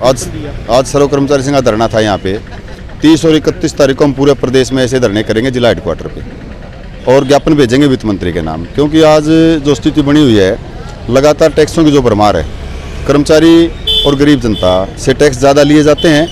आज सर्व कर्मचारी संघ का धरना था यहाँ पे। 30 और 31 तारीख को हम पूरे प्रदेश में ऐसे धरने करेंगे जिला हेडक्वार्टर पे, और ज्ञापन भेजेंगे वित्त मंत्री के नाम। क्योंकि आज जो स्थिति बनी हुई है, लगातार टैक्सों की जो भरमार है, कर्मचारी और गरीब जनता से टैक्स ज़्यादा लिए जाते हैं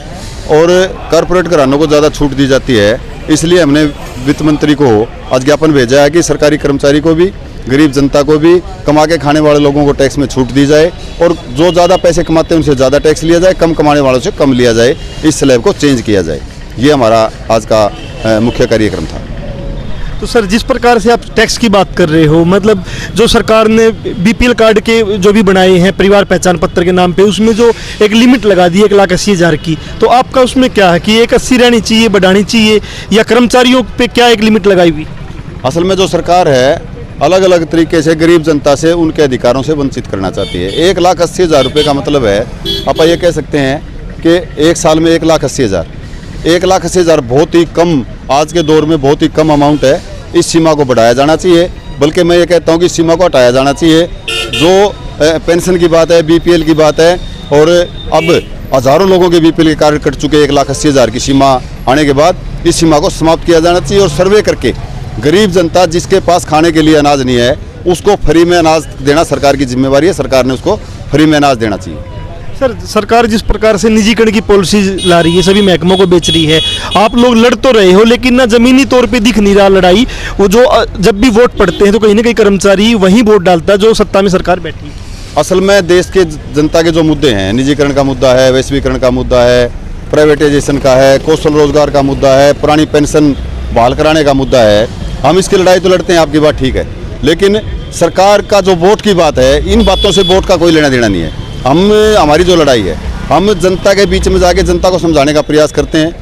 और कॉरपोरेट घरानों को ज़्यादा छूट दी जाती है। इसलिए हमने वित्त मंत्री को आज ज्ञापन भेजा है कि सरकारी कर्मचारी को भी, गरीब जनता को भी, कमा के खाने वाले लोगों को टैक्स में छूट दी जाए, और जो ज़्यादा पैसे कमाते हैं उनसे ज़्यादा टैक्स लिया जाए, कम कमाने वालों से कम लिया जाए। इस स्लैब को चेंज किया जाए। ये हमारा आज का मुख्य कार्यक्रम था। तो सर, जिस प्रकार से आप टैक्स की बात कर रहे हो, मतलब जो सरकार ने बीपीएल कार्ड के जो भी बनाए हैं परिवार पहचान पत्र के नाम पे, उसमें जो एक लिमिट लगा दी 1,80,000 की, तो आपका उसमें क्या है कि 1,80,000 रहनी चाहिए, बढ़ानी चाहिए, या कर्मचारियों पे क्या एक लिमिट लगाई हुई? असल में जो सरकार है अलग अलग तरीके से गरीब जनता से उनके अधिकारों से वंचित करना चाहती है। 1,80,000 रुपये का मतलब है, आप ये कह सकते हैं कि एक साल में 1,80,000, 1,80,000 बहुत ही कम, आज के दौर में बहुत ही कम अमाउंट है। इस सीमा को बढ़ाया जाना चाहिए, बल्कि मैं ये कहता हूँ कि इस सीमा को हटाया जाना चाहिए। जो पेंशन की बात है, बीपीएल की बात है, और अब हज़ारों लोगों के बीपीएल के कार्ड कट चुके, 1,80,000 की सीमा आने के बाद इस सीमा को समाप्त किया जाना चाहिए। और सर्वे करके गरीब जनता जिसके पास खाने के लिए अनाज नहीं है, उसको फ्री में अनाज देना सरकार की जिम्मेवारी है। सरकार ने उसको फ्री में अनाज देना चाहिए। सर, सरकार जिस प्रकार से निजीकरण की पॉलिसी ला रही है, सभी महकमों को बेच रही है, आप लोग लड़ तो रहे हो, लेकिन ना जमीनी तौर पे दिख नहीं रहा लड़ाई। वो जो जब भी वोट पड़ते हैं तो कहीं ना कहीं कर्मचारी वहीं वोट डालता है जो सत्ता में सरकार बैठी। असल में देश के जनता के जो मुद्दे हैं, निजीकरण का मुद्दा है, वैश्वीकरण का मुद्दा है, प्राइवेटाइजेशन का है, कौशल रोजगार का मुद्दा है, पुरानी पेंशन बहाल कराने का मुद्दा है, हम इसकी लड़ाई तो लड़ते हैं, आपकी बात ठीक है। लेकिन सरकार का जो वोट की बात है, इन बातों से वोट का कोई लेना देना नहीं है। हमारी जो लड़ाई है, हम जनता के बीच में जाके जनता को समझाने का प्रयास करते हैं।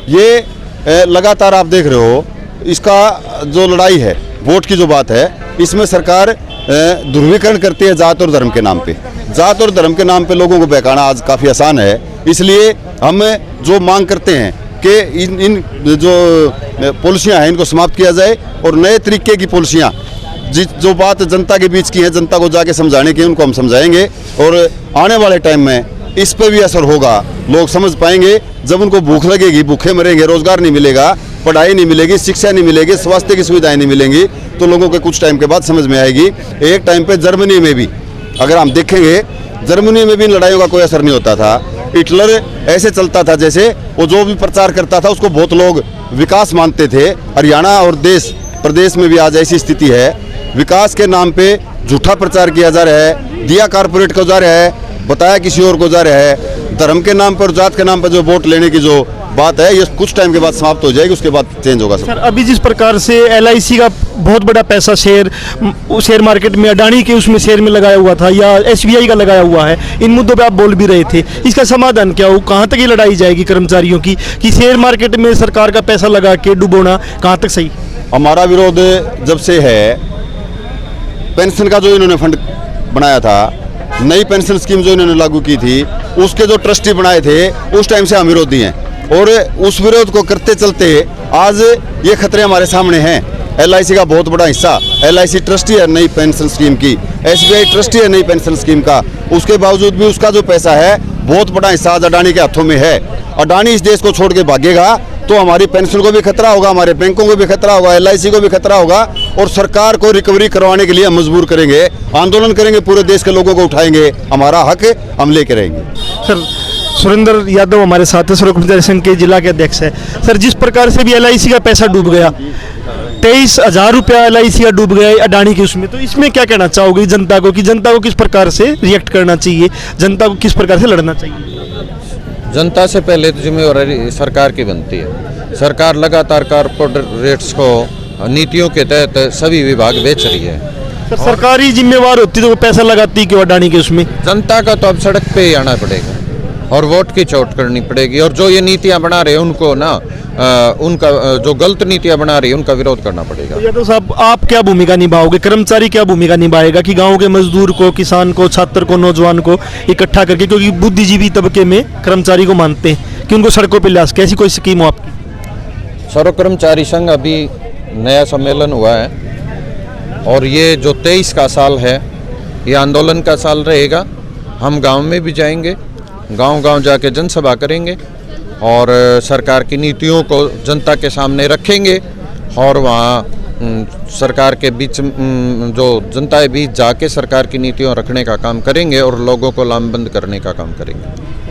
ये लगातार आप देख रहे हो, इसका जो लड़ाई है, वोट की जो बात है, इसमें सरकार ध्रुवीकरण करती है जात और धर्म के नाम पे। जात और धर्म के नाम पे लोगों को बहकाना आज काफ़ी आसान है। इसलिए हम जो मांग करते हैं कि इन जो पॉलिसियाँ हैं, इनको समाप्त किया जाए और नए तरीके की पॉलिसियाँ, जो बात जनता के बीच की है, जनता को जाके समझाने की, उनको हम समझाएंगे। और आने वाले टाइम में इस पे भी असर होगा, लोग समझ पाएंगे। जब उनको भूख लगेगी, भूखे मरेंगे, रोजगार नहीं मिलेगा, पढ़ाई नहीं मिलेगी, शिक्षा नहीं मिलेगी, स्वास्थ्य की सुविधाएं नहीं मिलेंगी, तो लोगों के कुछ टाइम के बाद समझ में आएगी। एक टाइम पे जर्मनी में भी अगर हम देखेंगे, जर्मनी में भी इन लड़ाइयों का कोई असर नहीं होता था। हिटलर ऐसे चलता था जैसे वो जो भी प्रचार करता था उसको बहुत लोग विकास मानते थे। हरियाणा और देश प्रदेश में भी आज ऐसी स्थिति है, विकास के नाम पे झूठा प्रचार किया जा रहा है, दिया कारपोरेट को जा रहा है, बताया किसी और को जा रहा है। धर्म के नाम पर, जात के नाम पर जो वोट लेने की जो बात है, ये कुछ टाइम के बाद समाप्त हो जाएगी, उसके बाद चेंज होगा। सर, अभी जिस प्रकार से LIC का बहुत बड़ा पैसा शेयर मार्केट में, अडानी के उसमें शेयर में लगाया हुआ था, या SBI का लगाया हुआ है, इन मुद्दों पे आप बोल भी रहे थे, इसका समाधान क्या हो? कहाँ तक ये लड़ाई जाएगी कर्मचारियों की कि शेयर मार्केट में सरकार का पैसा लगा के डुबोना कहाँ तक सही? हमारा विरोध जब से है, पेंशन का जो इन्होंने फंड बनाया था, नई पेंशन स्कीम जो इन्होंने लागू की थी, उसके जो ट्रस्टी बनाए थे, उस टाइम से हम विरोधी हैं। और उस विरोध को करते चलते आज ये खतरे हमारे सामने हैं। LIC का बहुत बड़ा हिस्सा, LIC ट्रस्टी है नई पेंशन स्कीम की, SBI ट्रस्टी है नई पेंशन स्कीम का, उसके बावजूद भी उसका जो पैसा है, बहुत बड़ा हिस्सा आज अडानी के हाथों में है। अडानी इस देश को छोड़ के भागेगा तो हमारी पेंशन को भी खतरा होगा, हमारे बैंकों को भी खतरा होगा, LIC को भी खतरा होगा, और सरकार को रिकवरी करवाने के लिए हम मजबूर करेंगे, आंदोलन करेंगे, पूरे देश के लोगों को उठाएंगे, हमारा हक हम लेके रहेंगे। सर, सुरेंद्र यादव हमारे साथ है, सर्व कर्मचारी संघ के जिला के अध्यक्ष है। सर, जिस प्रकार से भी LIC का पैसा डूब गया, 23,000 रुपया LIC का डूब गया अडानी के उसमें, तो इसमें क्या कहना चाहोगे जनता को कि जनता को किस प्रकार से रिएक्ट करना चाहिए, जनता को किस प्रकार से लड़ना चाहिए? जनता से पहले तो जिम्मेवारी सरकार की बनती है। सरकार लगातार कॉर्पोरेट्स को नीतियों के तहत सभी विभाग बेच रही है। सर, सरकारी जिम्मेवार होती तो वो पैसा लगाती क्यों अडानी के उसमें? जनता का तो अब सड़क पे ही आना पड़ेगा और वोट की चोट करनी पड़ेगी, और जो ये नीतियां बना रहे हैं उनको ना उनका जो गलत नीतियां बना रही है उनका विरोध करना पड़ेगा। तो यादव साहब, आप क्या भूमिका निभाओगे, कर्मचारी क्या भूमिका निभाएगा कि गांव के मजदूर को, किसान को, छात्र को, नौजवान को इकट्ठा करके, क्योंकि बुद्धिजीवी तबके में कर्मचारी को मानते हैं कि उनको सड़कों पर ला सके, ऐसी कोई स्कीम हो आपकी? सर्व कर्मचारी संघ अभी नया सम्मेलन हुआ है, और ये जो 23 का साल है, ये आंदोलन का साल रहेगा। हम गांव में भी जाएंगे, गांव-गांव जाके जनसभा करेंगे और सरकार की नीतियों को जनता के सामने रखेंगे और वहाँ सरकार के बीच जो जनता के बीच जाके सरकार की नीतियों रखने का काम करेंगे और लोगों को लामबंद करने का काम करेंगे।